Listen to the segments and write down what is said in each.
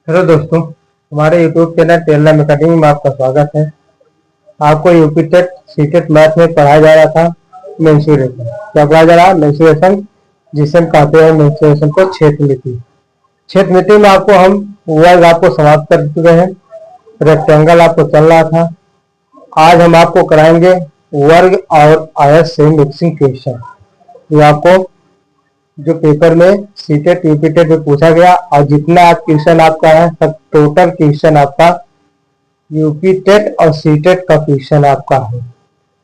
Hello दोस्तों, हमारे YouTube channel Taylor academy में आपका स्वागत है। आपको यूपी टेट सीटेट मैथ में पढ़ाया जा रहा था मेंसुरेशन। क्या पढ़ाया जा रहा है? मेंसुरेशन, जिसे हम कहते हैं मेंसुरेशन को क्षेत्रमिति। क्षेत्रमिति में हम वर्ग आपको समाप्त कर चुके हैं। रेक्टेंगल आपको चल रहा था। आज हम आपको कराएंगे वर्ग और आयत से मिक्सिंग क्वेश्चन। ये आपको जो पेपर में सीटेट यूपी टेट में पूछा गया, और जितना आप क्वेश्चन आपका है सब टोटल क्वेश्चन आपका यूपी टेट और सीटेट का क्वेश्चन आपका है।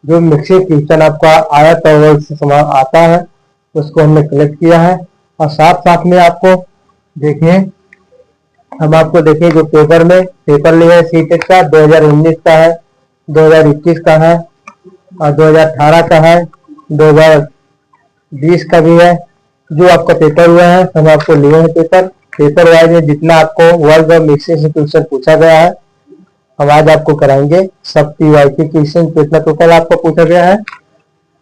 जो मिक्सिंग क्वेश्चन आपका आयत और वर्ग से समान आता है उसको हमने कलेक्ट किया है। और साथ साथ में आपको देखिए, हम आपको देखिए जो पेपर में पेपर लिया है सीटेट का 2019 का है, 2021 का है और 2018 का है, 2020 का भी है। जो आपका पेपर हुआ है हम आपको लिए हैं पेपर वाइज में जितना आपको वर्ग और मिक्सिंग से क्वेश्चन पूछा गया है हम आज आपको कराएंगे सब पीवाईक्यू क्वेश्चन कितना टोटल आपको पूछा गया है।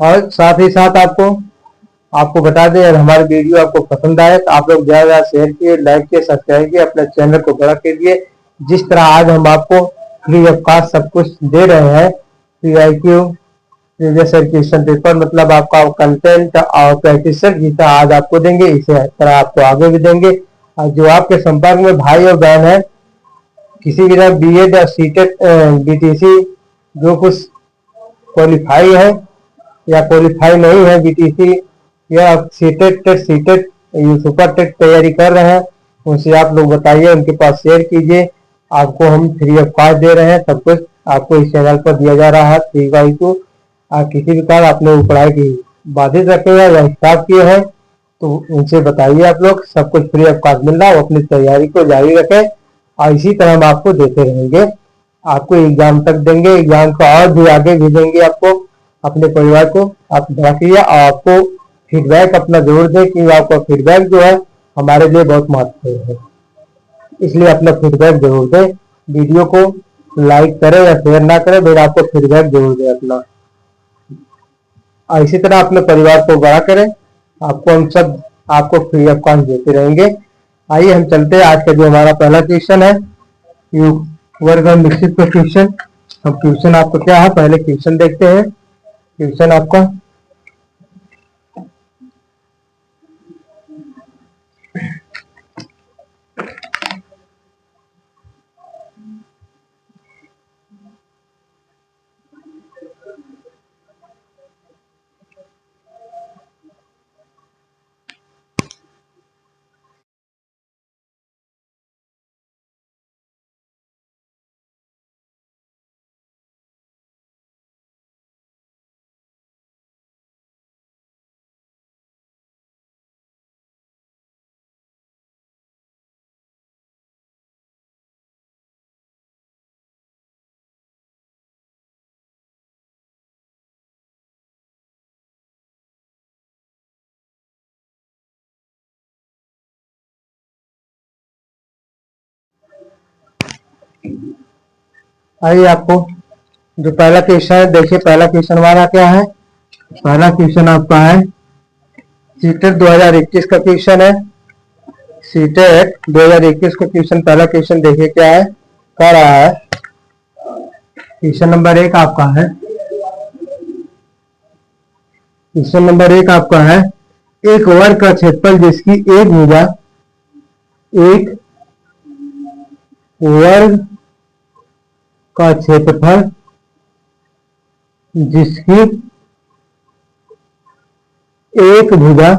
और साथ ही साथ आपको बता दें, अगर हमारी वीडियो आपको पसंद आए तो आप लोग ज्यादा शेयर किए, लाइक किए, सब्सक्राइब किए, अपने चैनल को बड़ा कीजिए। जिस तरह आज हम आपको फ्री ऑफ कॉस्ट सब कुछ दे रहे हैं, PYQ previous year question paper मतलब आपका कंटेंट और प्रैक्टिस जितना आज आपको देंगे इसे तरह आपको आगे भी देंगे। और जो आपके संपर्क में भाई और बहन है, किसी भी तरह बीएड या सीटेट बीटीसी जो कुछ क्वालिफाई है या क्वालिफाई नहीं है, बीटीसी या सीटेट सुपर टेट तैयारी कर रहे हैं, उनसे आप लोग बताइए, उनके पास शेयर कीजिए। आपको हम फ्री ऑफ कॉस्ट दे रहे हैं, सब कुछ आपको इस चैनल पर दिया जा रहा है फ्री वाई को। किसी भी कारण आपने पढ़ाई की बाधित रखे हैं या स्टॉप किए हैं तो उनसे बताइए। आप लोग सब कुछ फ्री ऑफ कॉस्ट मिल रहा है, अपनी तैयारी को जारी रखें और इसी तरह हम आपको देते रहेंगे। आपको एग्जाम तक देंगे, एग्जाम को और भी आगे भी देंगे आपको, अपने परिवार को आप रखिए। और आपको फीडबैक अपना जरूर दें कि आपका फीडबैक जो है हमारे लिए बहुत महत्वपूर्ण है, इसलिए अपना फीडबैक जरूर दें। वीडियो को लाइक करें या शेयर ना करें, फिर आपको फीडबैक जरूर दें अपना। और इसी तरह अपने परिवार को बड़ा करें। आपको हम सब आपको फ्री ऑफ कॉस्ट देते रहेंगे। आइए हम चलते हैं। आज का जो हमारा पहला क्वेश्चन है वर्ग और मिश्रित का क्वेश्चन। हम क्वेश्चन आपको क्या है पहले क्वेश्चन देखते हैं। क्वेश्चन आपका आइए आपको जो पहला क्वेश्चन है देखिए। पहला क्वेश्चन हमारा क्या है? पहला क्वेश्चन आपका है सीटेट 2021 का क्वेश्चन है। सीटेट 2021 का क्वेश्चन पहला क्वेश्चन देखिए क्या है, कह रहा है। क्वेश्चन नंबर 1 आपका है, क्वेश्चन नंबर 1 आपका है एक वर्ग का क्षेत्रफल जिसकी एक भुजा, एक वर्ग का क्षेत्रफल जिसकी एक भुजा,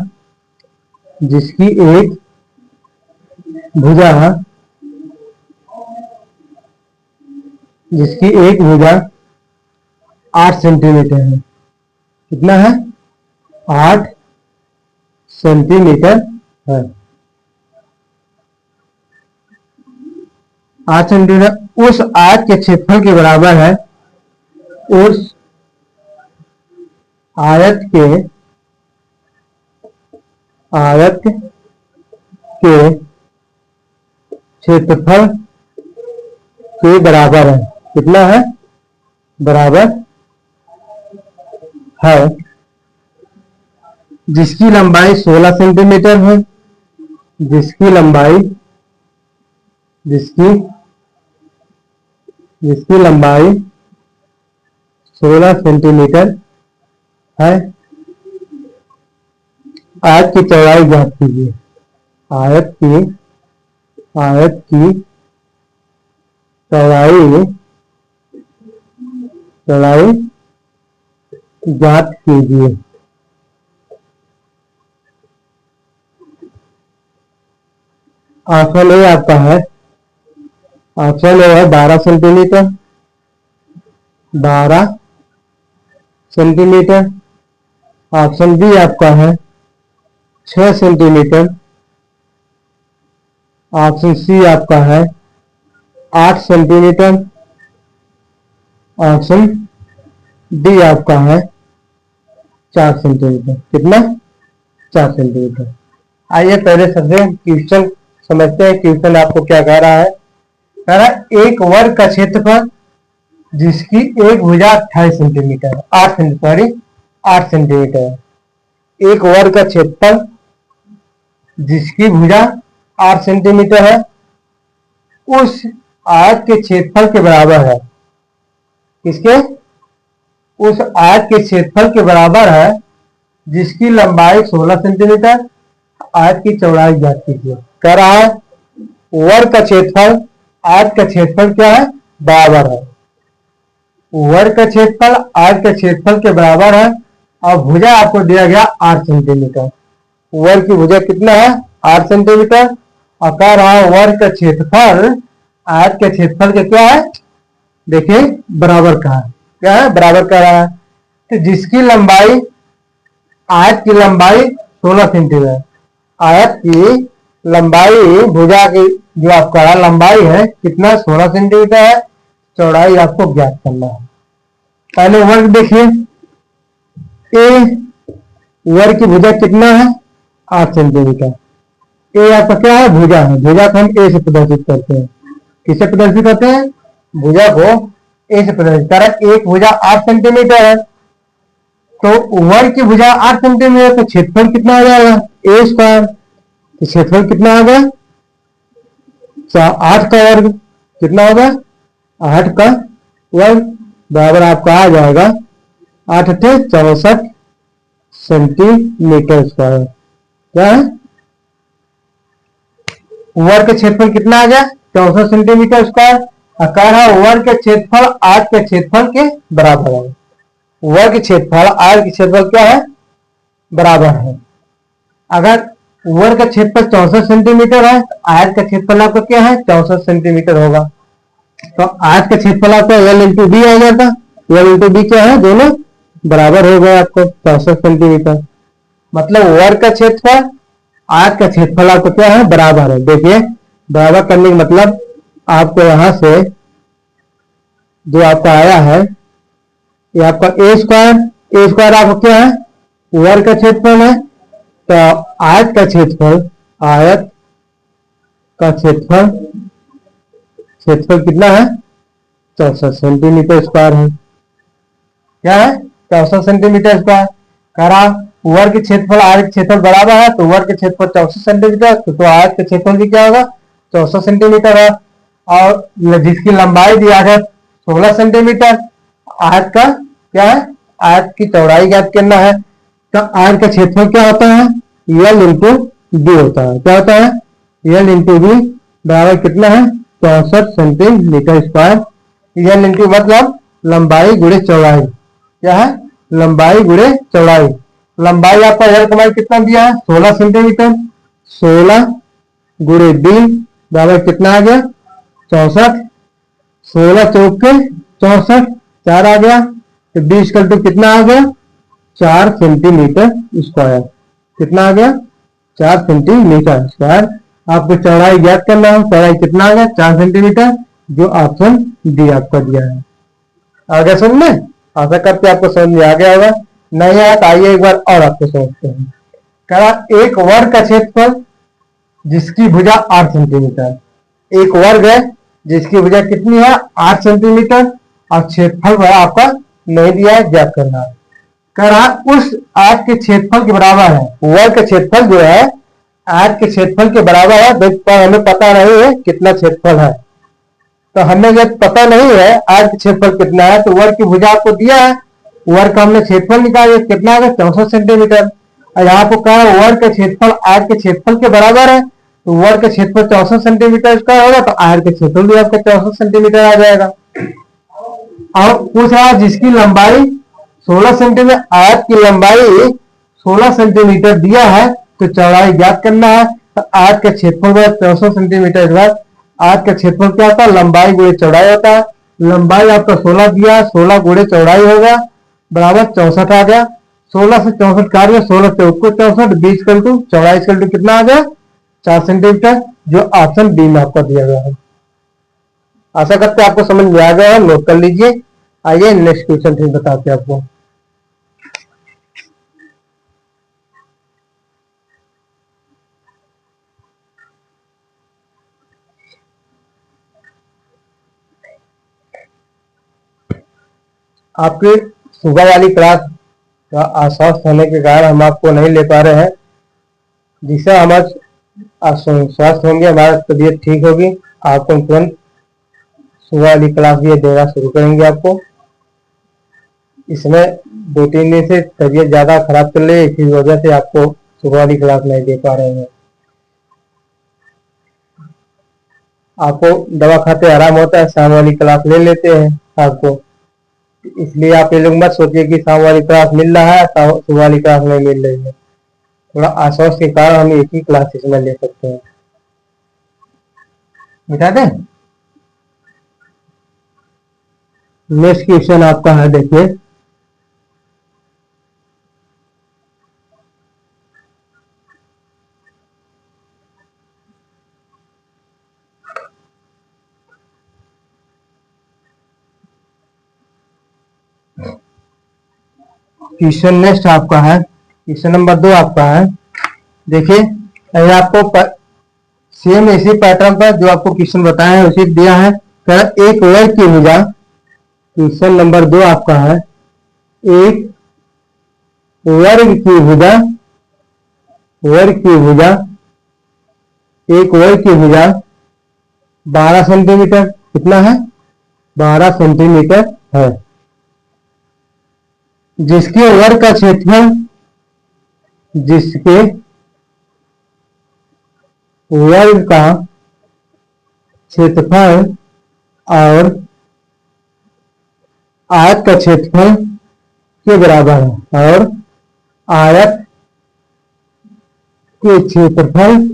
जिसकी एक भुजा, जिसकी एक भुजा 8 सेंटीमीटर है। कितना है? 8 सेंटीमीटर है। 8 सेंटीमीटर उस आयत के क्षेत्रफल के बराबर है। उस आयत के क्षेत्रफल के बराबर है। कितना है? बराबर है। जिसकी लंबाई 16 सेंटीमीटर है, जिसकी लंबाई जिसकी लंबाई 16 सेंटीमीटर है। आयत की चौड़ाई ज्ञात कीजिए। आयत की चौड़ाई ज्ञात कीजिए। ऑप्शन ए आपका है, ऑप्शन ए है 12 सेंटीमीटर, 12 सेंटीमीटर। ऑप्शन बी आपका है 6 सेंटीमीटर। ऑप्शन सी आपका है 8 सेंटीमीटर। ऑप्शन डी आपका है 4 सेंटीमीटर। कितना? 4 सेंटीमीटर। आइए पहले सबसे क्वेश्चन समझते हैं। क्वेश्चन आपको क्या कह रहा है? कह रहा है एक वर्ग का क्षेत्रफल जिसकी एक भुजा 28 सेंटीमीटर 8 सेंटीमीटर। एक वर्ग का क्षेत्रफल जिसकी भुजा 8 सेंटीमीटर है, उस आयत के क्षेत्रफल के बराबर है। किसके? उस आयत के क्षेत्रफल के बराबर है जिसकी लंबाई 16 सेंटीमीटर। आयत की चौड़ाई ज्ञात कीजिए। कह रहा है वर्ग का क्षेत्रफल आयत का क्षेत्रफल क्या है? बराबर है। वर्ग का क्षेत्रफल आयत के क्षेत्रफल के बराबर है और भुजा आपको दिया गया 8 सेंटीमीटर। वर्ग की भुजा कितना है? 8 सेंटीमीटर। और कह रहा है वर्ग का क्षेत्रफल आयत के क्षेत्रफल के क्या है? देखिए बराबर का है। क्या है? बराबर का रहा है। तो जिसकी लंबाई, आयत की लंबाई 16 सेंटीमीटर। आयत की लंबाई भुजा की जो आपका लंबाई है कितना? 16 सेंटीमीटर है। चौड़ाई आपको ज्ञात करना है। पहले वर्ग देखिए। ए वर्ग की भुजा कितना है? 8 सेंटीमीटर। ए आपका क्या है? भुजा है। भुजा को हम ए से प्रदर्शित करते हैं। किससे प्रदर्शित करते हैं? भुजा को ए से प्रदर्शित कर। एक भुजा 8 सेंटीमीटर है, तो वर्ग की भुजा 8 सेंटीमीटर, तो क्षेत्रफल कितना आ जाएगा? ए स्क्वायर। तो क्षेत्रफल कितना आ गया? 8 का वर्ग। कितना होगा? 8 का वर्ग बराबर आपका आ जाएगा 8 × 64 सेंटीमीटर स्क्वायर। क्या है? वर्ग का क्षेत्रफल कितना आ गया? 64 सेंटीमीटर स्क्वायर। कह रहा वर्ग के क्षेत्रफल आयत के क्षेत्रफल के बराबर है। वर्ग क्षेत्रफल आयत के क्षेत्रफल क्या है? बराबर है। अगर वर्ग का क्षेत्रफल 64 सेंटीमीटर है तो आयत का क्षेत्रफल आपका क्या है? 64 सेंटीमीटर होगा। तो आयत का क्षेत्रफल आपका L × D आ जाता। L × D क्या है? दोनों बराबर हो गए आपको 64 सेंटीमीटर। मतलब वर्ग का क्षेत्रफल आयत का क्षेत्रफल आपको क्या है? बराबर है। देखिए बराबर करने का मतलब आपको यहां से जो आपका आया है ये आपका ए स्क्वायर आपका क्या है? वर्ग का क्षेत्रफल है। तो आयत का क्षेत्रफल कितना है? 64 सेंटीमीटर स्क्वायर है। क्या है? 64 सेंटीमीटर स्क्वायर। कह रहा वर्ग के क्षेत्रफल आयत के क्षेत्रफल बराबर है, तो वर्ग के क्षेत्रफल 64 सेंटीमीटर, तो आयत के क्षेत्रफल भी क्या होगा? 64 सेंटीमीटर है। और जिसकी लंबाई दिया है 16 सेंटीमीटर। आयत का क्या है? आयत की चौड़ाई ज्ञात करना है। तो आयत का क्षेत्रफल क्या होता है? L × D होता है। क्या होता है? L × D बराबर कितना है? 64 सेंटीमीटर स्क्वायर। L × मतलब लंबाई गुणे चौड़ाई। क्या है? लंबाई गुणे चौड़ाई। लंबाई आपका L कमाई कितना दिया है? 16 सेंटीमीटर। 16 गुणे D बराबर कितना आ गया? 64। 16 चौके 64, 4 आ गया। तो D = कितना आ गया? 4 सेंटीमीटर स्क्वायर। कितना आ गया? 4 सेंटीमीटर स्क्वायर। आपको चौड़ाई ज्ञात करना है। चौड़ाई कितना आ गया? 4 सेंटीमीटर, जो ऑप्शन डी आपका दिया है। आगे समझ में? आशा करते आपको समझ में आ गया होगा। नहीं आया तो आइए एक बार और आपको समझते हैं। कह रहा एक वर्ग का क्षेत्रफल जिसकी भुजा 8 सेंटीमीटर। एक वर्ग है जिसकी भुजा कितनी है? 8 सेंटीमीटर। और क्षेत्रफल आपका नहीं दिया है, ज्ञात करना है। कह रहा उस आयत के क्षेत्रफल के बराबर है। वर्ग का क्षेत्रफल जो है आयत के क्षेत्रफल के बराबर है, पर हमें पता नहीं है कितना क्षेत्रफल है। तो हमें जब पता नहीं है आयत का क्षेत्रफल कितना है, तो वर्ग की भुजा आपको दिया है, वर्ग का हमने क्षेत्रफल निकाला, कितना आ गया 64 सेंटीमीटर। और यहाँ आपको कहा वर्ग का क्षेत्रफल आयत के क्षेत्रफल के बराबर है, तो वर्ग का क्षेत्रफल 64 सेंटीमीटर का होगा, तो आयत का क्षेत्रफल भी आपका 64 सेंटीमीटर आ जाएगा। और पूछ रहा है जिसकी लंबाई 16 सेंटीमीटर, आयत की लंबाई 16 सेंटीमीटर दिया है, तो चौड़ाई ज्ञात करना है। तो आयत का क्षेत्रफल 64 सेंटीमीटर के बाद आयत का क्षेत्रफल क्या होता है, लंबाई गुणे चौड़ाई होता है। लंबाई आपका 16 दिया, 16 गुणे चौड़ाई होगा बराबर 64 आ गया। 16 से 64 काट गया, 16 चौक को 64, 20 कर टू चौड़ाई कर टू कितना आ गया 4 सेंटीमीटर, जो ऑप्शन बी में आपको दिया गया है। आशा करते हैं आपको समझ में आ गया है, नोट कर लीजिए। आइए नेक्स्ट क्वेश्चन फिर बताते हैं आपको। आपकी सुबह वाली क्लास का अस्वस्थ होने के कारण हम आपको नहीं ले पा रहे हैं, जिससे हमारे स्वस्थ होंगे, हमारा तबीयत ठीक होगी, आपको तुरंत सुबह वाली क्लास भी देना शुरू करेंगे आपको। इसमें 2-3 दिन से तबीयत ज्यादा खराब चल रही है, इसी वजह से आपको सुबह वाली क्लास नहीं दे पा रहे हैं। आपको दवा खाते आराम होता है, शाम वाली क्लास ले लेते हैं आपको, इसलिए आप ये लोग मत सोचिए कि शाम वाली क्लास मिल रहा है, सुबह वाली क्लास नहीं मिल रही है। थोड़ा अस्वस्थ के कारण हम एक ही क्लास इसमें ले सकते हैं। बता दें नेक्स्ट क्वेश्चन आपका है, देखिए क्वेश्चन नेक्स्ट आपका है, क्वेश्चन नंबर 2 आपका है। देखिए अगर आपको सेम इसी पैटर्न पर जो आपको क्वेश्चन बताया है उसी दिया है, एक वर्ग की भुजा, क्वेश्चन नंबर 2 आपका है, एक वर्ग की भुजा, वर्ग की भुजा, एक वर्ग की भुजा 12 सेंटीमीटर, कितना है 12 सेंटीमीटर है, जिसके वर्ग का क्षेत्रफल, जिसके वर्ग का क्षेत्रफल और आयत का क्षेत्रफल के बराबर है, और आयत के क्षेत्रफल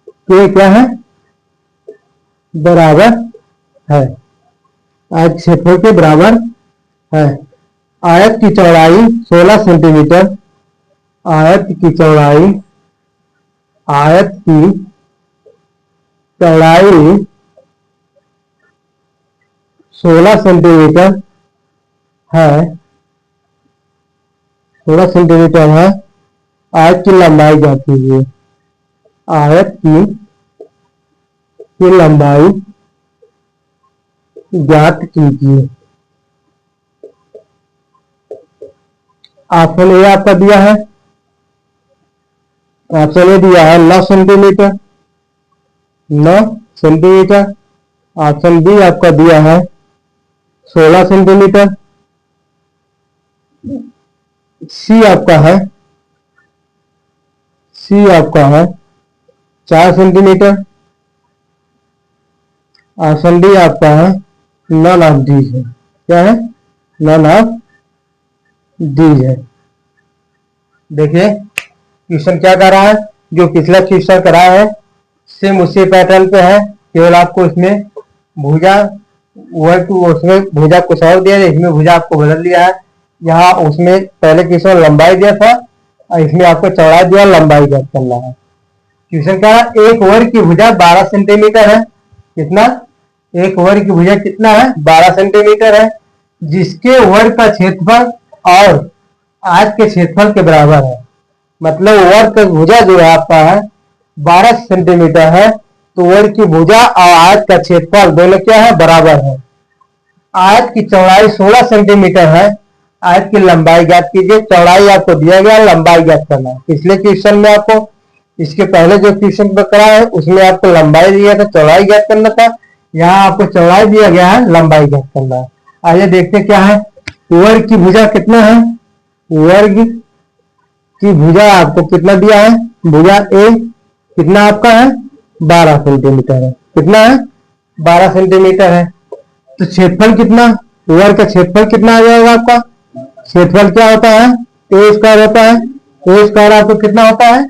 के क्या है बराबर है, आयत क्षेत्रफल के बराबर है। आयत की चौड़ाई 16 सेंटीमीटर, आयत की चौड़ाई, आयत की चौड़ाई 16 सेंटीमीटर है, 16 सेंटीमीटर है। आयत की लंबाई ज्ञात कीजिए, आयत की लंबाई ज्ञात कीजिए। ऑप्शन ए आपका दिया है, ऑप्शन ए दिया है 9 सेंटीमीटर, 9 सेंटीमीटर। ऑप्शन बी आपका दिया है 16 सेंटीमीटर। सी आपका है, सी आपका है 4 सेंटीमीटर। ऑप्शन डी आपका है नन ऑफ दीज है, क्या है नन ऑफ दीज है। देखिए क्वेश्चन क्या कर रहा है, जो पिछला क्वेश्चन कराया है सेम उसी पैटर्न पे है, केवल आपको इसमें भुजा वर्ग, उसमें भुजा कुछ और दिया है, इसमें भुजा आपको बदल दिया है। यहाँ उसमें पहले क्वेश्चन लंबाई दिया था और इसमें आपको चौड़ाई दिया, लंबाई ज्ञात करना है। क्वेश्चन क्या है, एक वर्ग की भुजा 12 सेंटीमीटर है, कितना एक वर्ग की भुजा कितना है 12 सेंटीमीटर है, जिसके वर्ग का क्षेत्रफल और आयत के क्षेत्रफल के बराबर है। मतलब वर्ग का भुजा जो है आपका है 12 सेंटीमीटर है, तो वर्ग की भुजा और आयत का क्षेत्रफल दोनों क्या है बराबर है। आयत की चौड़ाई 16 सेंटीमीटर है, आयत की लंबाई ज्ञात कीजिए। चौड़ाई आपको दिया गया, लंबाई ज्ञात करना है। पिछले क्वेश्चन में आपको इसके पहले जो क्वेश्चन करा है उसमें आपको लंबाई दिया था, चौड़ाई ज्ञात करना था। यहाँ आपको चौड़ाई दिया गया है, लंबाई ज्ञात करना है। आइए देखते क्या है। वर्ग की भुजा कितना है? वर्ग की भुजा आपको कितना दिया है? भुजा ए कितना आपका है? 12 सेंटीमीटर है। कितना है? 12 सेंटीमीटर है। तो क्षेत्रफल कितना? वर्ग का क्षेत्रफल कितना आ जाएगा आपका? क्षेत्रफल क्या होता है? ए स्क्वायर होता है। ए स्क्वायर आपको कितना होता है?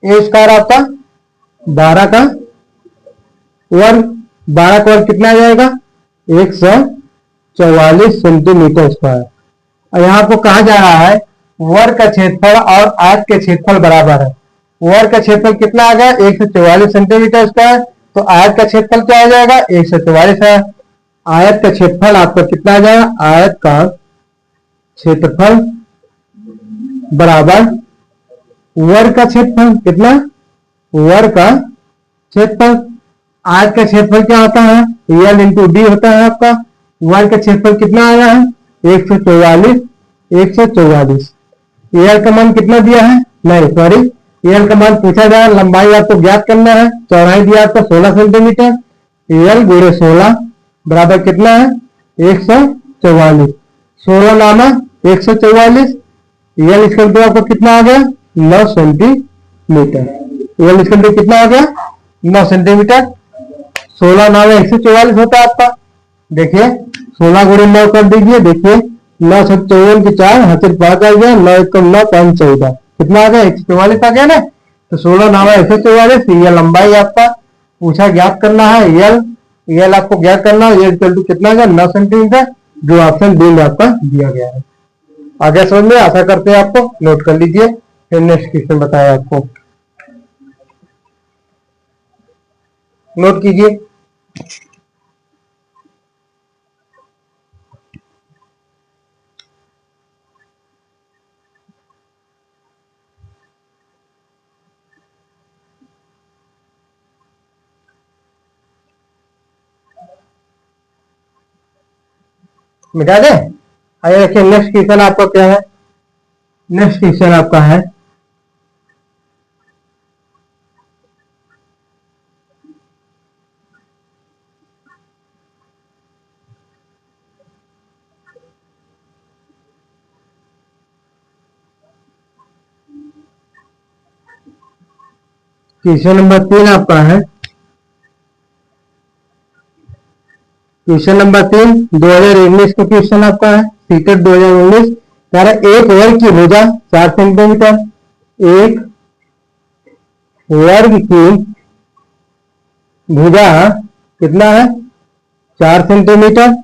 ए स्क्वायर आपका 12 का वर्ग, 12 का वर्ग कितना आ जाएगा? 144 सेंटीमीटर स्क्वायर। और यहाँ आपको कहा जा रहा है वर्ग का क्षेत्रफल और आयत के क्षेत्रफल बराबर है। वर्ग का क्षेत्रफल कितना आ गया? 144 सेंटीमीटर स्क्वायर। तो आयत का क्षेत्रफल क्या आ जाएगा? 144 है। आयत का क्षेत्रफल आपका कितना आ जाएगा? आयत का क्षेत्रफल बराबर वर्ग का क्षेत्रफल। कितना? वर्ग का क्षेत्रफल। आयत का क्षेत्रफल क्या होता है? एल इंटू डी होता है आपका। वर्ग का क्षेत्रफल कितना आया है? 144। 144 एल का मान कितना दिया है? नहीं सॉरी, एल का मान पूछा जाए। लंबाई आपको ज्ञात करना है। चौड़ाई दिया आपको 16 सेंटीमीटर। एल गुणे 16 बराबर कितना है? 144। 16 नामा 144। एल इसका तो आपको कितना आ गया? 9 सेंटीमीटर। एल इसका तो कितना आ गया? 9 सेंटीमीटर। 16 नामा 144 होता है आपका। देखिए 16 गुणे 9 कर दीजिए। देखिए 9 से 54 की 4 हाथ 5 आ गया। 9 1 9 5 14 कितना आ गया? 144 आ गया ना। तो 16 नामा 144। ये लंबाई आपका पूछा ज्ञात करना है। यल यल आपको ज्ञात करना है। ये कितना आ गया? 9 सेंटीमीटर, जो ऑप्शन बी में आपका दिया गया है। आगे समझ में? आशा करते हैं आपको। नोट कर लीजिए, फिर नेक्स्ट क्वेश्चन बताया आपको। नोट कीजिए। मिटा दे। आइए देखिए नेक्स्ट क्वेश्चन आपका क्या है। नेक्स्ट क्वेश्चन आपका है क्वेश्चन नंबर 3 आपका है। क्वेश्चन नंबर 3 2019 का क्वेश्चन आपका है। सीटेट 2019 कह रहा है एक वर्ग की भुजा 4 सेंटीमीटर। एक वर्ग की भुजा कितना है? 4 सेंटीमीटर।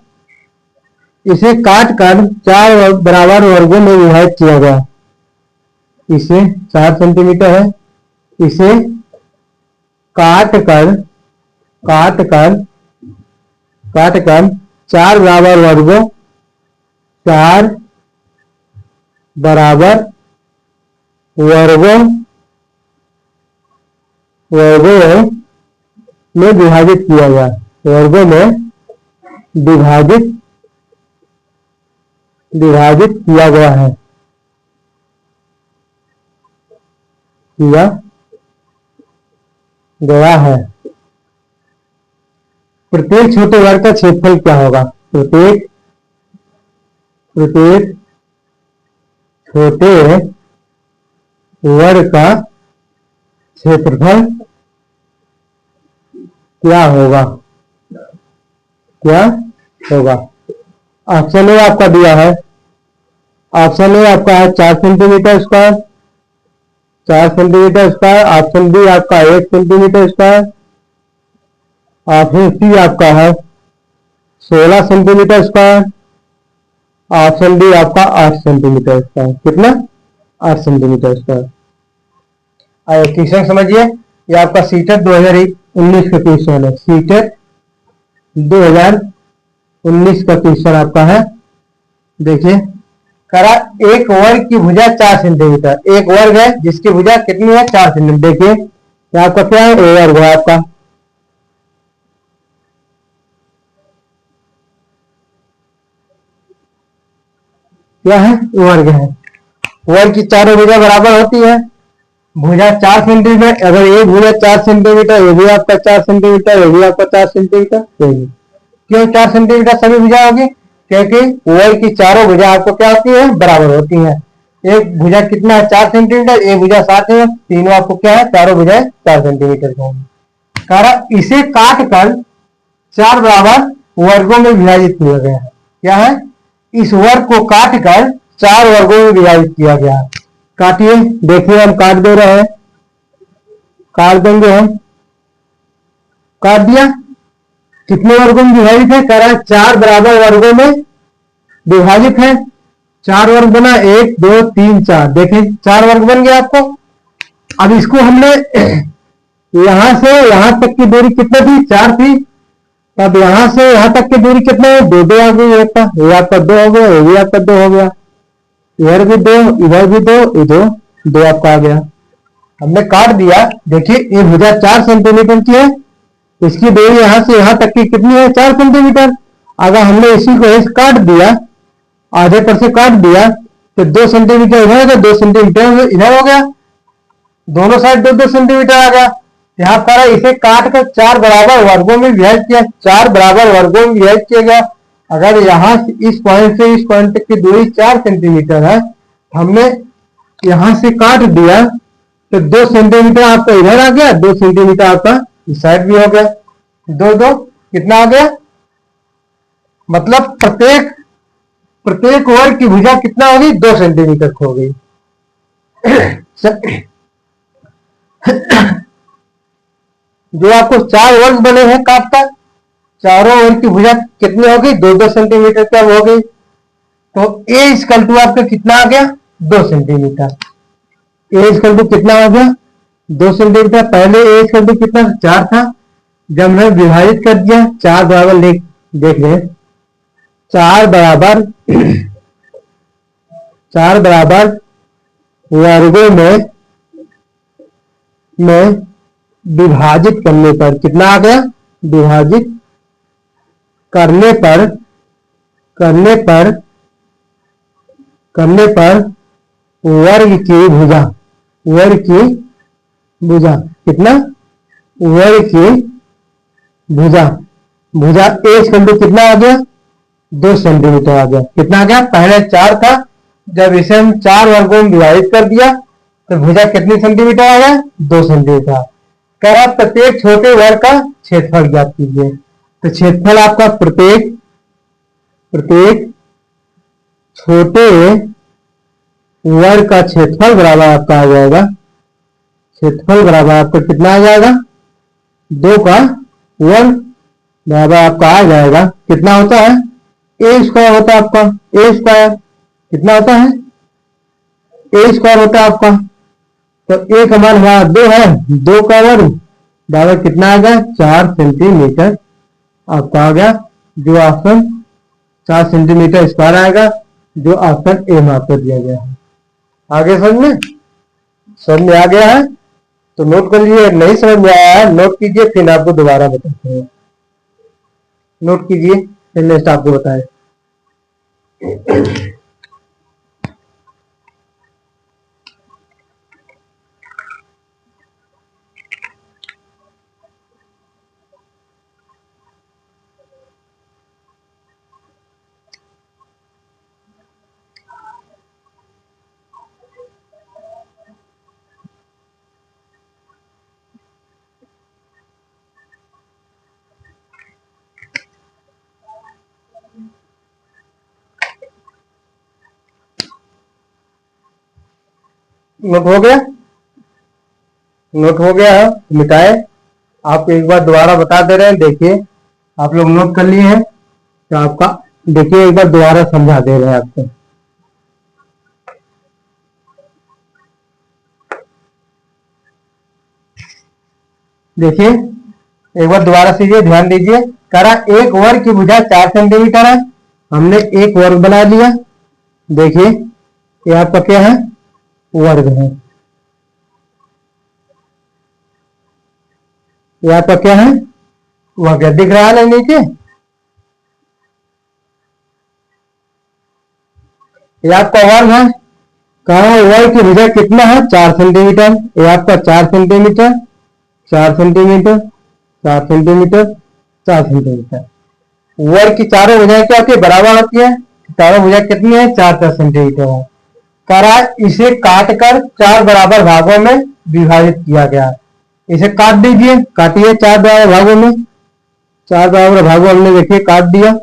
इसे काट कर 4 बराबर वर्गों में विभाजित किया गया। इसे 4 सेंटीमीटर है। इसे काट कर काट कर काट कर 4 बराबर वर्गों 4 बराबर वर्गों वर्गों में विभाजित किया गया। वर्गों में विभाजित विभाजित किया गया है। किया गया है। प्रत्येक छोटे वर्ग का क्षेत्रफल क्या होगा? प्रत्येक प्रत्येक छोटे वर्ग का क्षेत्रफल क्या होगा? क्या होगा? ऑप्शन ए आपका दिया है। ऑप्शन ए आपका है 4 centimetre square. 4 centimetre square. Option B आपका 1 सेंटीमीटर स्क्वायर। ऑप्शन सी आपका है 16 सेंटीमीटर स्क्वायर। ऑप्शन डी आपका 8 सेंटीमीटर स्क्वायर। कितना? 8 सेंटीमीटर स्क्वायर। आइए क्वेश्चन समझिए। ये आपका सीटेट 2019 का क्वेश्चन है। सीटेट 2019 का क्वेश्चन आपका है। देखिए करा एक वर्ग की भुजा 4 सेंटीमीटर। एक वर्ग है जिसकी भुजा कितनी है? 4 सेंटीमीटर। देखिए ये आपका क्या है? ए वर्ग है आपका। क्या है? वर्ग है। वर्ग की चारों भुजा बराबर होती है। भुजा 4 सेंटीमीटर, अगर ये भुजा 4 सेंटीमीटर, ये भी आपका 4 सेंटीमीटर, ये भी आपका 4 सेंटीमीटर, ये भी। क्यों 4 सेंटीमीटर सभी भुजा होगी? क्योंकि ओवल की चारों भुजा आपको क्या होती है? बराबर होती है। एक भुजा कितना है? 4 सेंटीमीटर, एक भुजा 7 है, तीनों आपको क्या है? चारों भुजाएं 4 सेंटीमीटर की होंगी। कारण इसे काट कर 4 बराबर वर्गों में विभाजित किया गया है। क्या है? इस वर्ग को काट कर 4 वर्गों में विभाजित किया गया है। काटिए, देखिए हम काट दे रहे हैं, काट देंगे हम। काट दिया। कितने वर्गों में विभाजित है? कह रहा है 4 बराबर वर्गों में विभाजित है। 4 वर्ग बना, 1 2 3 4, देखें 4 वर्ग बन गया आपको। अब इसको हमने यहां से यहां तक की दूरी कितनी थी? 4 थी। अब यहां से यहां तक की दूरी कितना है? 2 2 आ गई। ये आपका 2 हो गया, ये भी आपका 2 हो गया, इधर भी 2, इधर भी 2, इधर 2 आपका आ गया। हमने काट दिया। देखिए ये भुजा 4 सेंटीमीटर की है, इसकी दूरी यहां से यहां तक की कितनी है? 4 सेंटीमीटर। अगर हमने इसी को ऐसे काट दिया, आधे पर से काट दिया, तो 2 सेंटीमीटर इधर है, 2 सेंटीमीटर इधर हो गया, दोनों साइड 2 2 सेंटीमीटर आ गया। यहाँ पर इसे काट कर 4 बराबर वर्गों में विभाजित किया, 4 बराबर वर्गों में विभाजित किया गया। अगर यहाँ इस पॉइंट से इस पॉइंट तक की दूरी 4 सेंटीमीटर है, हमने यहां से काट दिया, तो 2 सेंटीमीटर आपका इधर आ गया, 2 सेंटीमीटर आपका इस साइड भी हो गया, 2 2 कितना आ गया? मतलब प्रत्येक वर्ग की भुजा कितना होगी? 2 सेंटीमीटर हो गई। जो आपको 4 वर्ग बने हैं काटकर, चारों वर्ग की भुजा कितनी होगी? 2 2 सेंटीमीटर क्या हो गई? तो ए इक्वल टू आपका कितना आ गया? 2 सेंटीमीटर। ए इक्वल टू कितना हो गया? 2 सेंटीमीटर। पहले ए इक्वल टू कितना? 4 था। जब मैं विभाजित कर दिया, 4 बराबर देख ले, 4 बराबर 4 बराबर वर्गों में विभाजित करने पर कितना आ गया? विभाजित करने पर करने पर करने पर वर्ग की भुजा कितना? वर्ग की भुजा ए इक्वल टू कितना आ गया? 2 सेंटीमीटर आ गया। कितना आ गया? पहले 4 था, जब इसे हम 4 वर्गों में विभाजित कर दिया, तो भुजा कितनी सेंटीमीटर आ गया? 2 सेंटीमीटर। कह रहा प्रत्येक छोटे वर्ग का क्षेत्रफल ज्ञात कीजिए। तो क्षेत्रफल आपका प्रत्येक छोटे वर्ग का क्षेत्रफल बराबर आपका आ जाएगा, क्षेत्रफल बराबर आपका कितना आ जाएगा? 2 का वर्ग बराबर आपका आ जाएगा, कितना होता है? ए स्क्वायर होता है आपका। ए स्क्वायर कितना होता है? ए स्क्वायर होता है आपका। तो ए का मान हमारा 2 है, 2 का वर्ग बराबर कितना आ गया? 4 सेंटीमीटर आपका आ गया, जो ऑप्शन 4 सेंटीमीटर स्क्वायर आएगा, जो ऑप्शन ए में आपको दिया गया है। आगे समझ में आ गया है? तो नोट कर लीजिए। नहीं समझ में आया है, नोट कीजिए, फिर आपको दोबारा बताते हैं। नोट कीजिए, फिर नेक्स्ट आपको बताए। नोट हो गया? नोट हो गया है, मिटाए। आपको एक बार दोबारा बता दे रहे हैं, देखिए आप लोग नोट कर लिए हैं, तो आपका देखिए एक बार दोबारा समझा दे रहे हैं आपको। देखिए एक बार दोबारा सीजिए, ध्यान दीजिए। करा एक वर्ग की भुजा 4 सेंटीमीटर है, हमने एक वर्ग बना लिया। देखिए ये आपका क्या है? वर्ग है। ये आपका क्या है? वर्ग दिख रहा है ना नीचे? ये आपका वर्ग है। कहा वाई की भुजा कितना है 4 सेंटीमीटर, ये आपका 4 सेंटीमीटर, 4 सेंटीमीटर, 4 सेंटीमीटर, 4 सेंटीमीटर। वर्ग की चारों भुजाएं क्या होती है, बराबर होती है। चारों भुजा कितनी है, 4 सेंटीमीटर है। करा इसे काट कर 4 बराबर भागों में विभाजित किया गया। इसे काट दीजिए, काटिए 4 बराबर भागों में। 4 बराबर भागों हमने देखिए काट दिया,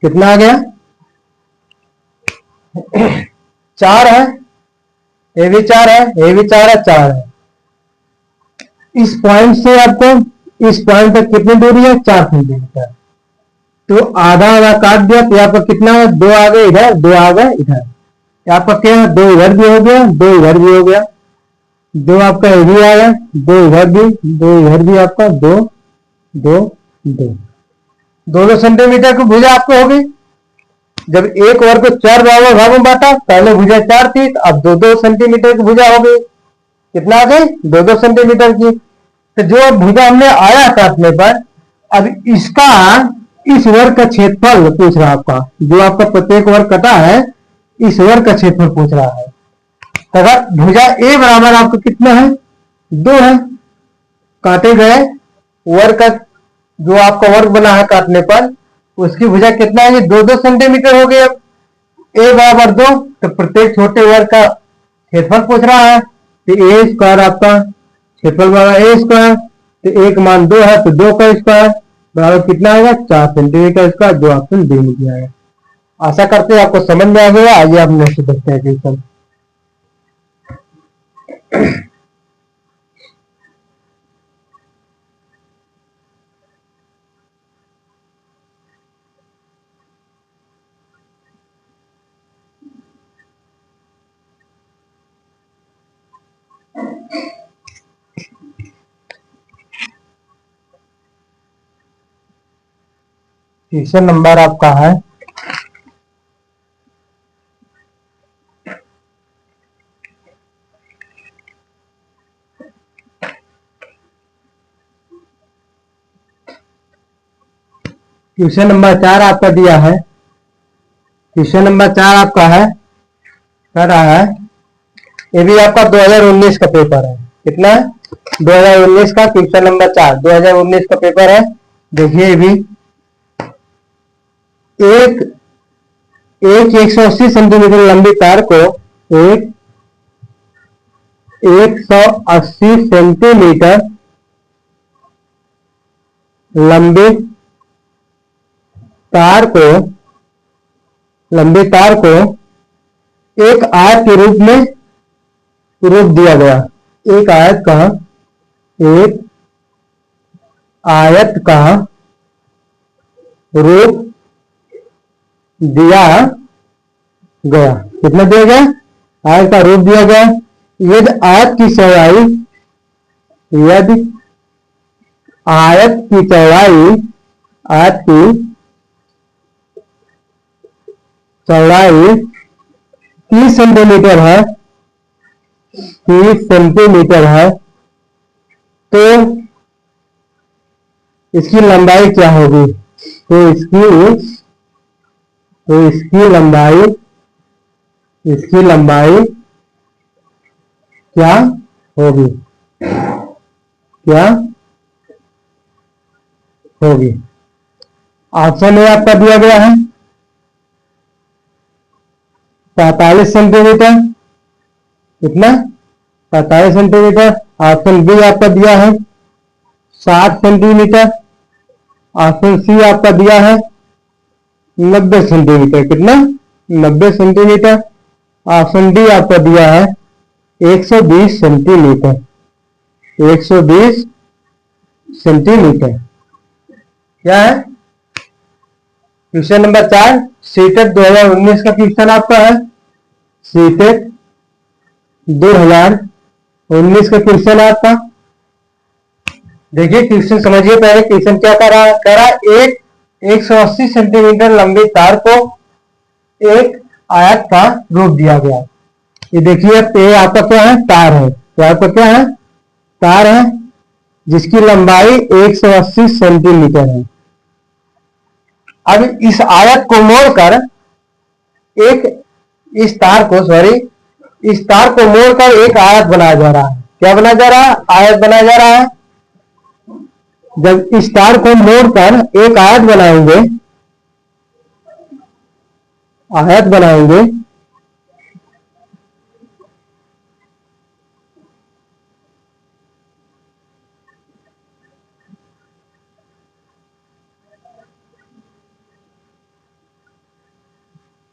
कितना आ गया 4 है, ये भी 4 है, ये भी 4 है, 4 है। इस पॉइंट से आपको इस पॉइंट तक कितनी दूरी है, 4 सेंटीमीटर। तो आधा आधा काट दिया तो यहाँ पर कितना है, 2 आ गए इधर, 2 आ गए इधर। यहाँ पर क्या है, 2 इधर भी हो गया, 2 इधर भी हो गया, 2 आपका ये भी आया, 2 इधर भी, 2 इधर भी आपका, 2 2 2 2 सेंटीमीटर की भुजा आपको होगी। जब एक वर्ग को 4 बराबर भागों में बांटा, पहले भुजा 4 थी, तो अब 2 सेंटीमीटर की भुजा हो गई। कितना आ गई, 2 सेंटीमीटर की। तो जो भुजा हमने आया काटने पर, अब इसका इस वर्ग का क्षेत्रफल पूछ रहा है आपका, जो आपका प्रत्येक वर्ग कटा है इस वर्ग का क्षेत्रफल पूछ रहा है। तथा भुजा ए बराबर आपका कितना है, 2 है। काटे गए वर्ग का जो आपका वर्ग बना है काटने पर, उसकी भुजा कितना है, 2 सेंटीमीटर हो गई। अब ए बराबर 2, तो प्रत्येक छोटे वर्ग का क्षेत्रफल पूछ रहा है। तो ए स्क्वायर आपका क्षेत्रफल बराबर ए स्क्वायर, तो एक मान 2 है, तो 2 का स्क्वायर बराबर कितना आएगा, 4 सेंटीमीटर स्क्वायर, जो ऑप्शन डी में दिया है। आशा करते हैं आपको समझ में आ गया। आइए आप नेक्स्ट देखते हैं क्वेश्चन। क्वेश्चन नंबर आपका है क्वेश्चन नंबर 4 आपका दिया है। क्वेश्चन नंबर 4 आपका है, क्या रहा है, ये भी आपका 2019 का पेपर है। कितना है, 2019 का क्वेश्चन नंबर 4 2019 का पेपर है। देखिए ये भी एक 180 सेंटीमीटर लंबी तार को एक 180 सेंटीमीटर लंबी तार को एक आयत के रूप में रूप दिया गया। एक आयत का रूप दिया गया। कितना दिया गया, आयत का रूप दिया गया। यदि आयत की चौड़ाई 30 सेंटीमीटर है, 30 सेंटीमीटर है, तो इसकी लंबाई क्या होगी, तो इसकी लंबाई क्या होगी, ऑप्शन में आपका दिया गया है 45 सेंटीमीटर। कितना, 45 सेंटीमीटर। ऑप्शन बी आपका दिया है 60 सेंटीमीटर। ऑप्शन सी आपका दिया है 90 सेंटीमीटर। कितना, 90 सेंटीमीटर। ऑप्शन डी आपका दिया है 120 सेंटीमीटर। 120 सेंटीमीटर क्या है। क्वेश्चन नंबर 4 सीटेट 2019 का क्वेश्चन आपका है। सीटेट 2019 का क्वेश्चन आपका, देखिए क्वेश्चन समझिए पहले। क्वेश्चन क्या कह रहा है, एक 180 सेंटीमीटर लंबी तार को एक आयत का रूप दिया गया। ये देखिए ये आपका क्या है, तार है। तो आपका क्या है, तार है जिसकी लंबाई 180 सेंटीमीटर है। अब इस आयत को मोड़कर एक इस तार को मोड़कर एक आयत बनाया जा रहा है। क्या बनाया जा रहा है? आयत बनाया जा रहा है। जब इस तार को मोड़कर एक आयत बनाएंगे,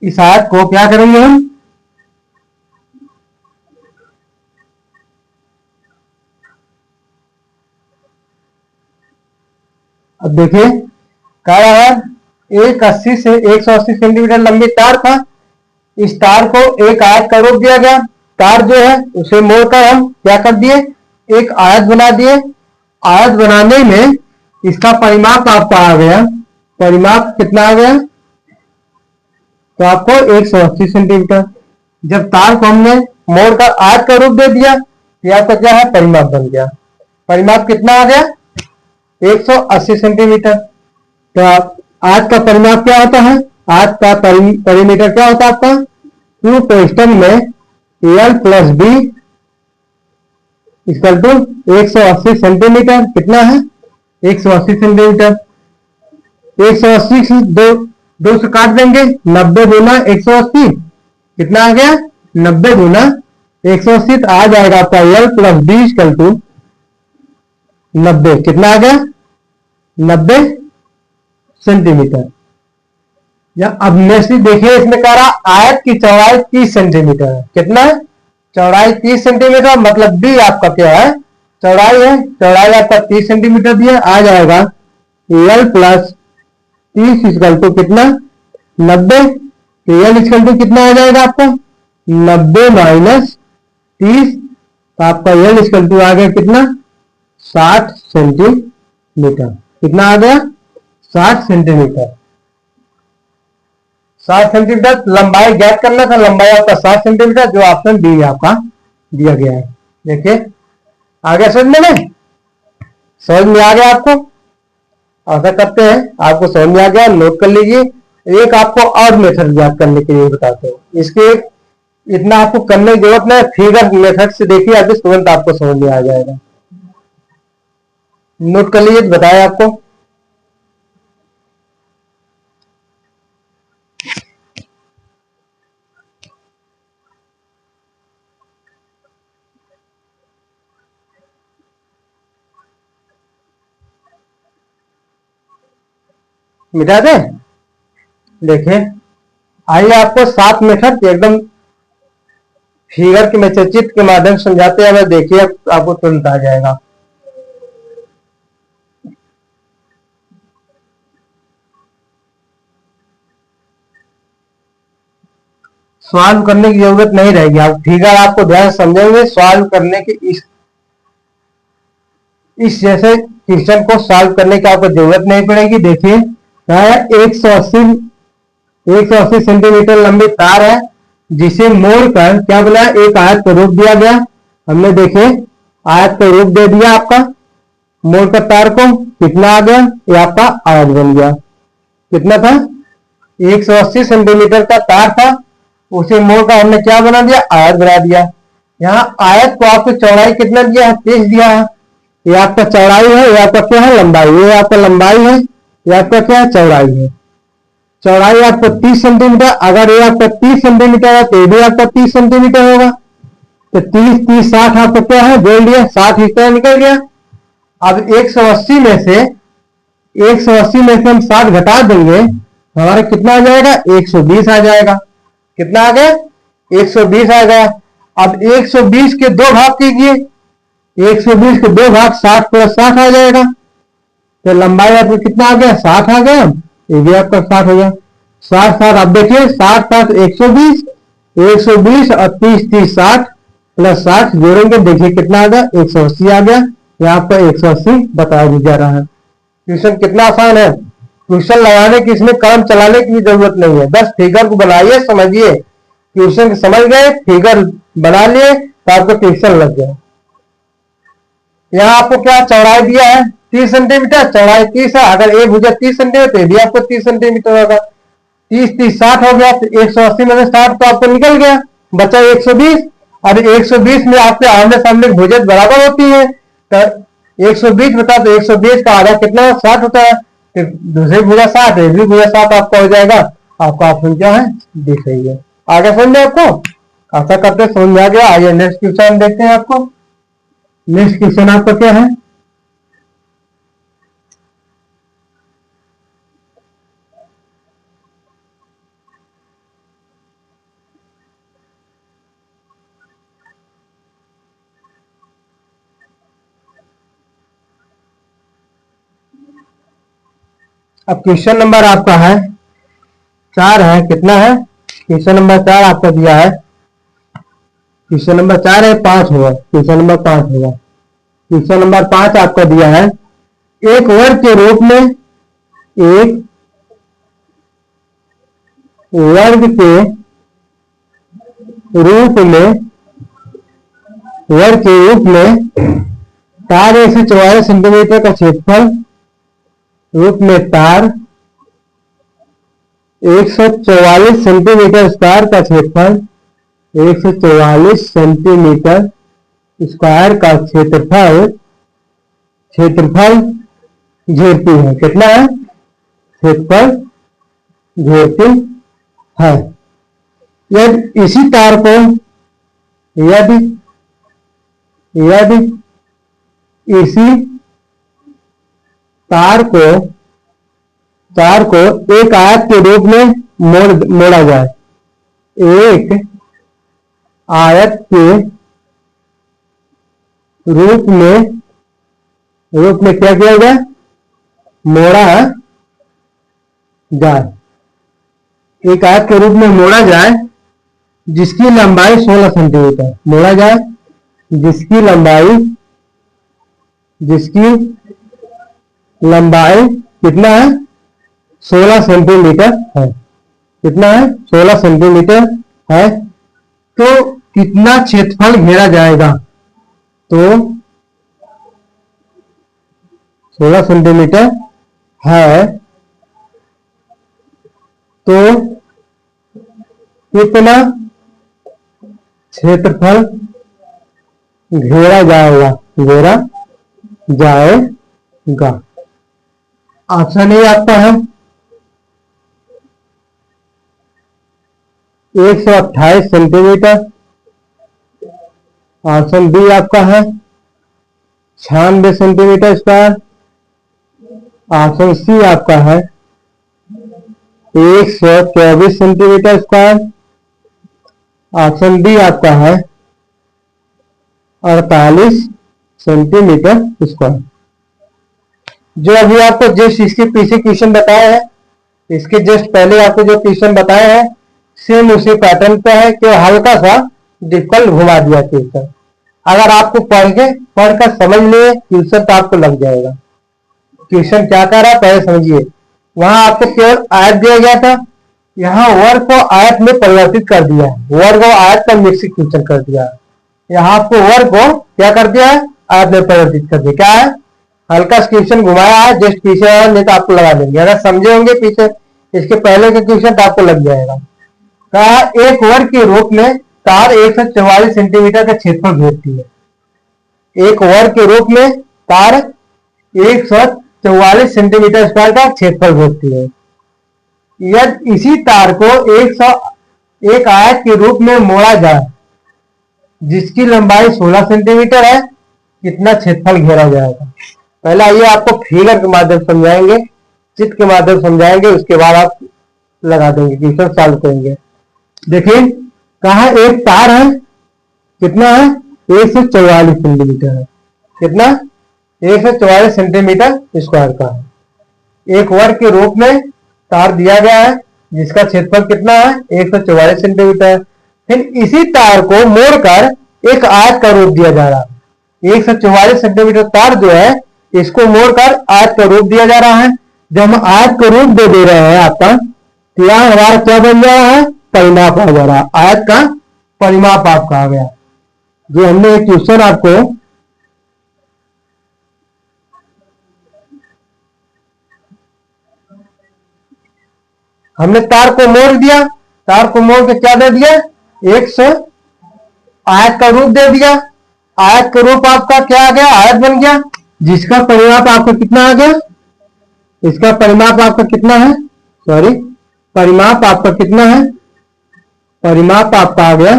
इस आयत को क्या करेंगे हम? अब देखिए क्या रहा, 180 से 180 सेंटीमीटर लंबी तार था। इस तार को एक आयत का रूप दिया गया। तार जो है उसे मोड़कर हम क्या कर दिए? एक आयत बना दिए। आयत बनाने में इसका परिमाप आपका आ गया। परिमाप कितना आ गया? तो आपको 180 सेंटीमीटर। जब तार को हमने मोड़कर आयत का रूप दे दिया, ये आपका क्या है? परिमाप बन गया। परिमाप कितना आ गया? 180 सेंटीमीटर। तो आयत का परिमाप क्या होता है? आयत का परिमीटर क्या होता है आपका? 2 क्वेश्चन में L plus B equal to 180 centimetre. कितना है? 180 सेंटीमीटर। 180 से दो से काट देंगे, 90 गुना 180 कितना आ गया? 90 गुना 180। तो आ जाएगा आपका L plus B equal to 90। कितना आ गया? 90 सेंटीमीटर। या अब नेक्स्ट देखिए, इसमें कह रहा आयत की चौड़ाई 30 सेंटीमीटर है। कितना है? चौड़ाई 30 सेंटीमीटर, मतलब बी आपका क्या है? चौड़ाई है। चौड़ाई आपका 30 सेंटीमीटर दिया। आ जाएगा L प्लस 30 इक्वल टू कितना? 90। तो L इक्वल टू कितना आ जाएगा आपको? 90 माइनस 30। तो आपका L इक्वल टू आ गया कितना? 60 सेंटीमीटर। कितना आ गया? 60 सेंटीमीटर। 60 सेंटीमीटर लंबाई ज्ञात करना था। लंबाई आपका 60 सेंटीमीटर, जो ऑप्शन डी आपका दिया गया है। देखिए आ गया समझ में? समझ में आ गया आपको? ऐसा करते हैं, आपको समझ में आ गया, नोट कर लीजिए। एक आपको और मेथड ज्ञात करने के लिए बताते हैं। इसके इतना आपको करने की जरूरत नहीं, फिगर मेथड से देखिए, अभी तुरंत आपको समझ में आ जाएगा। नोट कर लीजिए, बताया आपको। मिटा दे। देखिए आइए आपको 7 मेथड एकदम फिगर के में चित्र के माध्यम से समझाते हैं। देखिए आपको तुरंत आ जाएगा। सॉल्व करने की जरूरत नहीं रहेगी। आप फिगर आपको ध्यान से समझेंगे, सॉल्व करने की इस जैसे क्वेश्चन को सॉल्व करने की आपको जरूरत नहीं पड़ेगी। देखिए 180 सेंटीमीटर लंबी तार है, जिसे मोड़कर क्या बनाया? एक आयत का रूप दिया गया। हमने देखे आयत का रूप दे दिया आपका, मोड़कर तार को। कितना आ गया? ये आपका आयत बन गया। कितना था? 180 सेंटीमीटर का तार था, उसे मोड़कर हमने क्या बना दिया? आयत बना दिया। यहाँ आयत को आपको चौड़ाई कितना दिया है? 30 दिया है। ये आपका चौड़ाई है, ये आपका क्या है? लंबाई। ये आपका लंबाई है, ये आपका क्या है? चौड़ाई है। चौड़ाई आपको 30 सेंटीमीटर। अगर ये आपका 30 सेंटीमीटर है तो ये भी आपका 30 सेंटीमीटर होगा। तो 30 30 60 आपको क्या है? जोड़ लिया, 60 इस तरह निकल गया। अब 180 में से हम 60 घटा देंगे, हमारा कितना आ जाएगा? 120 आ जाएगा। कितना आ गया? 120 आ गया। अब 120 के 2 भाग कीजिए। 120 के 2 भाग 60 प्लस 60 आ जाएगा। तो लंबाई आपको कितना आ गया? 60 आ गया। ये भी आपका 60 हो गया। 60 60 अब देखिए 60 60 120 और 30 30 60 प्लस 60 जोड़ेंगे, देखिए कितना आ गया? 180 आ गया। यहाँ पर 180 बताया जा रहा है। क्वेश्चन कितना आसान है। क्वेश्चन लगाने की, इसमें कलम चलाने की भी जरूरत नहीं है। बस फिगर को बनाइए, समझिए। क्वेश्चन समझ गए, फिगर बना लिए तो आपको क्वेश्चन लग गया। यहाँ आपको क्या चौड़ाई दिया है? 30 सेंटीमीटर। चौड़ाई 30 है। अगर एक भुजा 30 सेंटीमीटर तो भी आपको 30 सेंटीमीटर होगा। 30 30 60 हो गया, तो 180 में से 60 तो आपको निकल गया, बचा 120। और 120 में आपके आमने सामने भुजत बराबर होती है, तो 120 बता, तो 120 का आधा कितना 60 होता है, तो दूसरी भुजा 60 है, भी भुजा 60 आपका हो जाएगा। आपका ऑप्शन क्या है, डी सही है। आगे समझे आपको, आशा करते समझ में आ गया। आइए नेक्स्ट क्वेश्चन देखते हैं आपको। नेक्स्ट क्वेश्चन आपका क्या है, अब क्वेश्चन नंबर आपका है 4 है, कितना है, क्वेश्चन नंबर 4 आपको दिया है, क्वेश्चन नंबर 4 है, 5 होगा, क्वेश्चन नंबर 5 होगा। क्वेश्चन नंबर 5 आपको दिया है, एक वर्ग के रूप में, एक वर्ग के रूप में, वर्ग के रूप में तार 144 सेंटीमीटर का क्षेत्रफल, रूप में तार 144 सेंटीमीटर स्क्वायर का क्षेत्रफल, 144 सेंटीमीटर स्क्वायर का क्षेत्रफल, क्षेत्रफल घेरती है। कितना है, क्षेत्रफल घेरती है। यदि इसी तार को, यदि यदि इसी तार को एक आयत के रूप में मोड़ा जाए, एक आयत के रूप में क्या किया जाए, मोड़ा जाए, एक आयत के रूप में मोड़ा जाए, जिसकी लंबाई 16 सेंटीमीटर, मोड़ा जाए जिसकी लंबाई कितना है, 16 सेंटीमीटर है। कितना है, 16 सेंटीमीटर है। तो कितना क्षेत्रफल घेरा जाएगा, तो 16 सेंटीमीटर है, तो कितना क्षेत्रफल घेरा जाएगा। ऑप्शन ए आपका है 128 सेंटीमीटर, ऑप्शन बी आपका है 96 सेंटीमीटर स्क्वायर, ऑप्शन सी आपका है 124 सेंटीमीटर स्क्वायर, ऑप्शन डी आपका है 48 सेंटीमीटर स्क्वायर। जो अभी आपको जस्ट इसके पीछे क्वेश्चन बताया है, इसके जस्ट पहले आपको जो क्वेश्चन बताया है, सेम उसी पैटर्न पे है कि हल्का सा डिफिकल्ट घुमा दिया क्वेश्चन। अगर आपको पढ़कर समझ लिए क्वेश्चन तो आपको लग जाएगा। क्वेश्चन क्या कर रहा है पहले समझिए। वहां आपको केवल आयत दिया गया था, यहाँ वर्ग को आयत में परिवर्तित कर दिया है, वर्ग और आयत का मिक्सिंग क्वेश्चन कर दिया है। यहाँ आपको वर्ग को क्या कर दिया है, आयत में परिवर्तित कर दिया। क्या है, हल्का क्वेश्चन घुमाया है, जस्ट पीछे नहीं तो आपको लगा देंगे। अगर समझे होंगे पीछे इसके पहले के क्वेश्चन तो आपको लग जाएगा। कहा एक वर्ग के रूप में तार 144 सेंटीमीटर का क्षेत्रफल घेरती है। एक वर्ग के रूप में तार 144 सेंटीमीटर स्क्वायर का क्षेत्रफल घेरती है। यदि इसी तार को 101 आयत के रूप में मोड़ा जाए, जिसकी लंबाई 16 सेंटीमीटर है, कितना क्षेत्रफल घेरा जाएगा। पहले आइए आपको फिगर के माध्यम समझाएंगे, चित्र के माध्यम समझाएंगे, उसके बाद आप लगा देंगे, क्वेश्चन सॉल्व करेंगे। देखिए कहा एक तार है, कितना है 144 सेंटीमीटर है, कितना 144 सेंटीमीटर स्क्वायर का है। एक वर्ग के रूप में तार दिया गया है, जिसका क्षेत्रफल कितना है 144 सेंटीमीटर। फिर इसी तार को मोड़कर एक आयत का रूप दिया जा रहा है। 144 सेंटीमीटर तार जो है, इसको मोड़कर आयत का रूप दिया जा रहा है। जब हम आयत को रूप दे रहे हैं आपका, तो यहां हमारा क्या बन जा रहा है, परिमाप आ जा रहा है, आयत का परिमाप आपका आ गया। जो हमने एक क्वेश्चन आपको हमने तार को मोड़ दिया, तार को मोड़ के क्या दे दिया, 100 आयत का रूप दे दिया। आयत का रूप आपका क्या आ गया, आयत बन गया, जिसका परिमाप आपका कितना आ गया, इसका परिमाप आपका कितना है, सॉरी परिमाप आपका कितना है, परिमाप आपका आ गया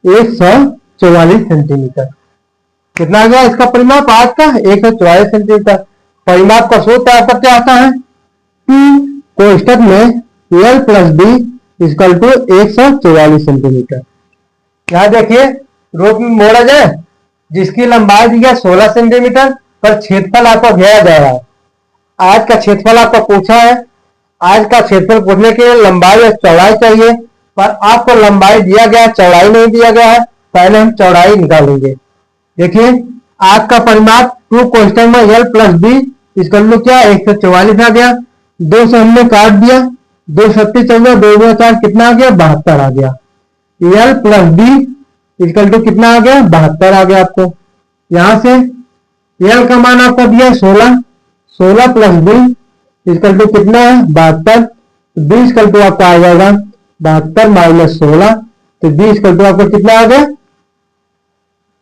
144 सेंटीमीटर। कितना आ गया इसका परिमाप आज का, 144 सेंटीमीटर। परिमाप का सूत्र आपका क्या आता है, टू कोष्टक में L plus B equal to 144 centimetre. यहाँ देखिए रूप में मोड़ा जाए, जिसकी लंबाई दी है 16 सेंटीमीटर, पर क्षेत्रफल आपको घेरा जा रहा है। आज का क्षेत्रफल आपका पूछा है, आज का क्षेत्रफल पूछने के लिए लंबाई और चौड़ाई चाहिए, पर आपको लंबाई दिया गया, चौड़ाई नहीं दिया गया है। पहले हम चौड़ाई निकालेंगे। देखिए आज का परिमाप टू कोष्टक में L plus B equal to क्या, 144 आ गया। 2 से हमने काट दिया, 2 सत्ती 14, 2 गुणा 4 कितना आ गया, 72 आ गया। L plus B equal to कितना आ गया, 72 आ गया आपको। यहां से L का मान आपको दिया 16, 16 प्लस बी इक्वल टू कितना है, 72। बी इक्वल टू आपका आ जाएगा 72 माइनस 16, तो बी इक्वल टू आपको कितना आ गया,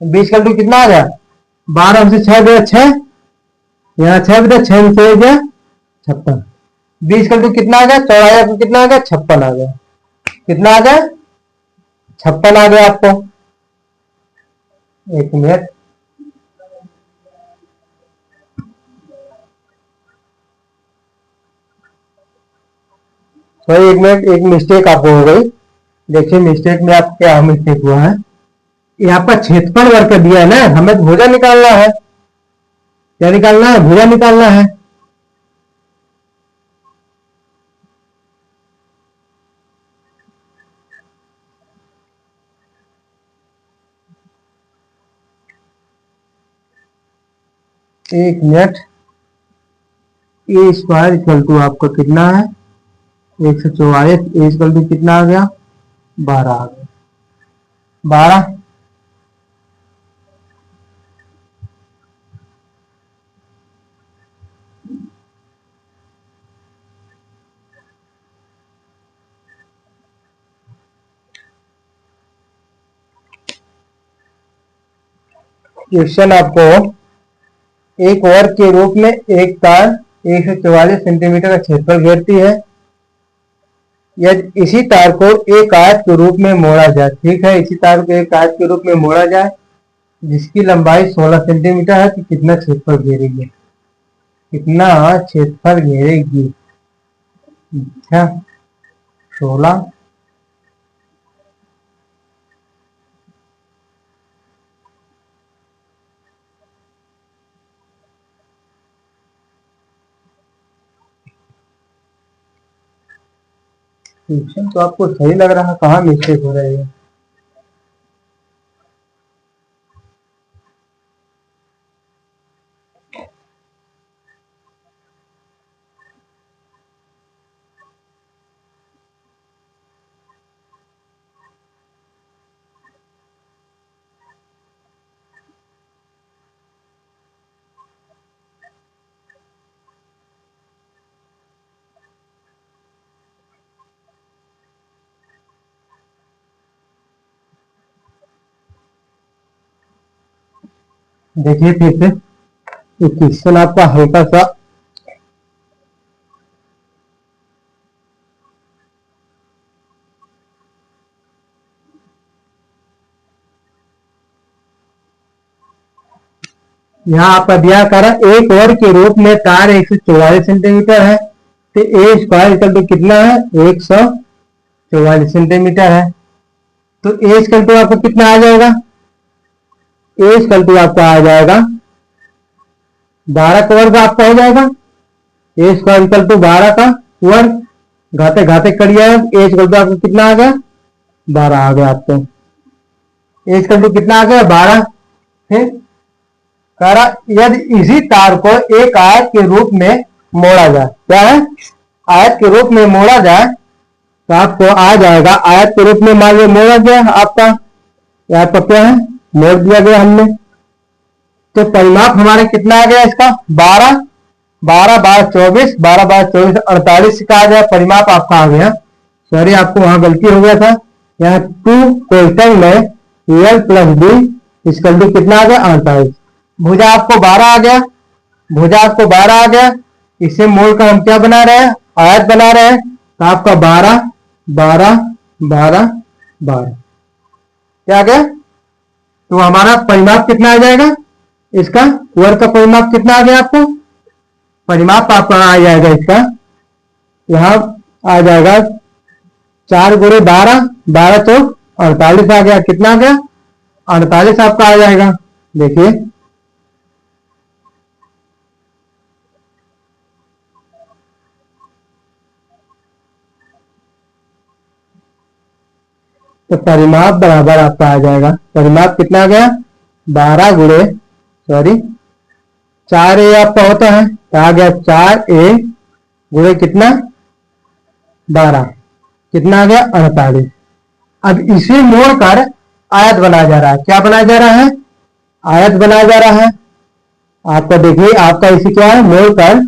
बी इक्वल टू कितना आ गया, 12 से 6 गया 6, यहाँ 6 बटे 6 से गया 56। बी इक्वल टू कितना आ गया, चौड़ाई आपको कितना आ गया, 56 आ गया। कितना आ गया, 56 आ गया आपको। एक मिनट, सॉरी एक मिनट, एक मिस्टेक आपको हो गई। देखिए मिस्टेक में आपको क्या मिस्टेक हुआ है, यहाँ पर क्षेत्रफल वर्ग कर दिया है ना, हमें भुजा निकालना है। क्या निकालना है, भुजा निकालना है। एक minute, A square equal to आपका कितना है, 144, ए इक्वल टू कितना आ गया, 12 आ गया, 12। क्वेश्चन आपको एक वर्ग के रूप में एक तार 144 सेंटीमीटर का क्षेत्रफल घेरती है। यदि इसी तार को एक आयत के रूप में मोड़ा जाए, ठीक है, इसी तार को एक आयत के रूप में मोड़ा जाए जिसकी लंबाई 16 सेंटीमीटर है, तो कितना क्षेत्रफल घेरेगी, कितना क्षेत्रफल घेरेगी, अच्छा 16। क्वेश्चन तो आपको सही लग रहा है, कहाँ मिस्टेक हो रही है। देखिए फिर से क्वेश्चन आपका हल्का सा यहाँ आपका दिया कर एक वर्ग के रूप में तार 144 सेंटीमीटर है, तो ए स्क्वायर इक्वल टू कितना है, 144 सेंटीमीटर है। तो ए इक्वल टू आपको कितना आ जाएगा, ए इक्वल टू आपका आ जाएगा 12 का वर्ग आपका हो जाएगा। ए स्क्वायर इक्वल टू 12 का वर्ग, घाते घाते करिए, ए इक्वल टू आपको कितना आ गया, 12 आ गया आपको। ए इक्वल टू कितना आ गया, 12। फिर यदि इसी तार को एक आयत के रूप में मोड़ा जाए, क्या है, आयत के रूप में मोड़ा जाए, तो आपको आ जाएगा आयत के रूप में मान लो मोड़ा गया आपका, यहाँ पर क्या है, मोड़ दिया गया हमने, तो परिमाप हमारे कितना आ गया इसका, 12 12 बार 24, 12 बार 24 48 का आ गया, परिमाप आपका आ गया। सॉरी, आपको वहां गलती हो गया था। यहाँ 2 क्वेश्चन में एल प्लस बी इसका कितना आ गया 48। भुजा आपको 12 आ गया, भुजा आपको 12 आ गया। इसे मोड़ कर हम क्या बना रहे हैं, आयत बना रहे हैं। तो आपका 12 12 12 12 क्या आ गया। तो हमारा परिमाप कितना आ जाएगा, इसका वर्ग का परिमाप कितना आ गया आपको, परिमाप आपका आ जाएगा इसका, यहाँ आ जाएगा 4 गुणे 12, 12 चौक 48 आ गया। कितना आ गया 48 आपका आ जाएगा। देखिए तो परिमाप बराबर आपका आ जाएगा, परिमाप कितना आ गया 12 गुणे सॉरी 4a आपका होता है, तो आ गया 4a गुणे कितना 12, कितना आ गया 48। अब इसे मोड़कर आयत बनाया जा रहा है। क्या बनाया जा रहा है, आयत बनाया जा रहा है। आपका देखिए, आपका इसे क्या है मोड़कर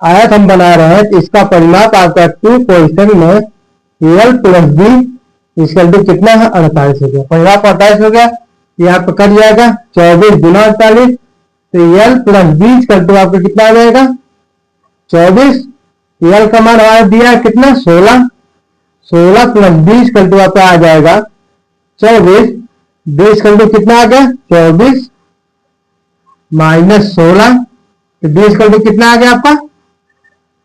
आयत हम बना रहे हैं। तो इसका परिमाप आपका 2 क्वेश्चन में एल प्लस बी इसका कितना है 48 हो गया। परिमाप 48 हो गया, ये आपका कट जाएगा 24 गुना 48। तो एल प्लस बी इसका आपका कितना आ जाएगा 24। एल का मान हमारा दिया है कितना 16, 16 प्लस 20 का आपका आ जाएगा 24। 20 का कितना आ गया 24 माइनस 16, तो 20 का कितना आ गया आपका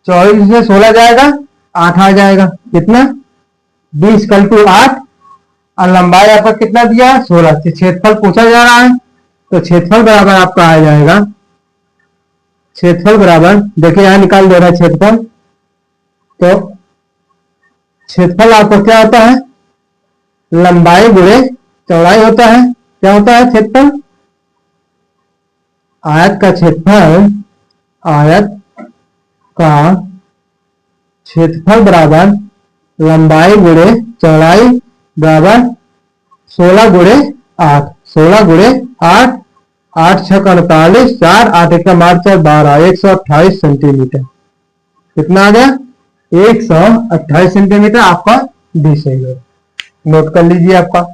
24 से 16 जाएगा 8 आ जाएगा। कितना 20 कल टू 8 और लंबाई आपका कितना दिया है 16। क्षेत्रफल पूछा जा रहा है, तो क्षेत्रफल बराबर आपका आ जाएगा, क्षेत्रफल बराबर देखिए यहां निकाल दे रहा है क्षेत्रफल। तो क्षेत्रफल आपको क्या होता है लंबाई गुणे चौड़ाई होता है। क्या होता है क्षेत्रफल, आयत का क्षेत्रफल, आयत का क्षेत्रफल बराबर लंबाई गुणे चौड़ाई बराबर 16 गुणे 8, 16 गुणे 8, 8 छक 48, 4 8 एक 12, 128 सेंटीमीटर। कितना आ गया 128 सेंटीमीटर आपका डी सही है। नोट कर लीजिए आपका।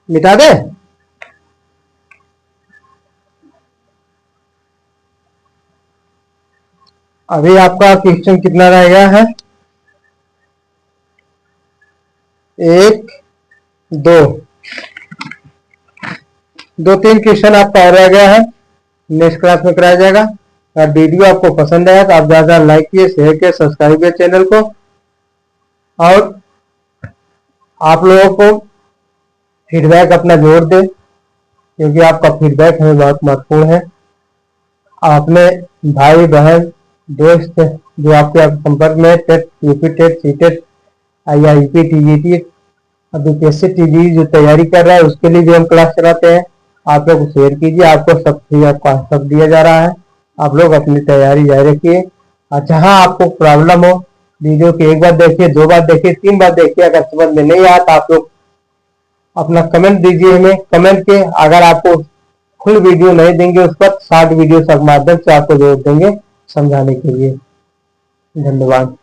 मिटा दे, अभी आपका क्वेश्चन कितना रह गया है 1 2 3 क्वेश्चन आपका और रह गया है, नेक्स्ट क्लास में कराया जाएगा। अगर वीडियो आपको पसंद आया तो आप ज्यादा लाइक किए, शेयर किए, सब्सक्राइब किए चैनल को। और आप लोगों को फीडबैक अपना जोड़ दे, क्योंकि आपका फीडबैक हमें बहुत महत्वपूर्ण है। आपने भाई बहन दोस्त जो आपके संपर्क में TET UP TET C TET IIP TGT UPSC TGT जो तैयारी कर रहा है उसके लिए भी हम क्लास चलाते हैं। आप लोग शेयर कीजिए, आपको सब फ्री आपका सब दिया जा रहा है। आप लोग अपनी तैयारी जारी रखिए। और जहाँ आपको प्रॉब्लम हो वीडियो की 1 बार देखिए, 2 बार देखिए, 3 बार देखिए। अगर समझ में नहीं आया तो आप लोग अपना कमेंट दीजिए हमें। कमेंट के अगर आपको फुल वीडियो नहीं देंगे उस पर शॉर्ट वीडियो के माध्यम से आपको जोड़ देंगे समझाने के लिए। धन्यवाद।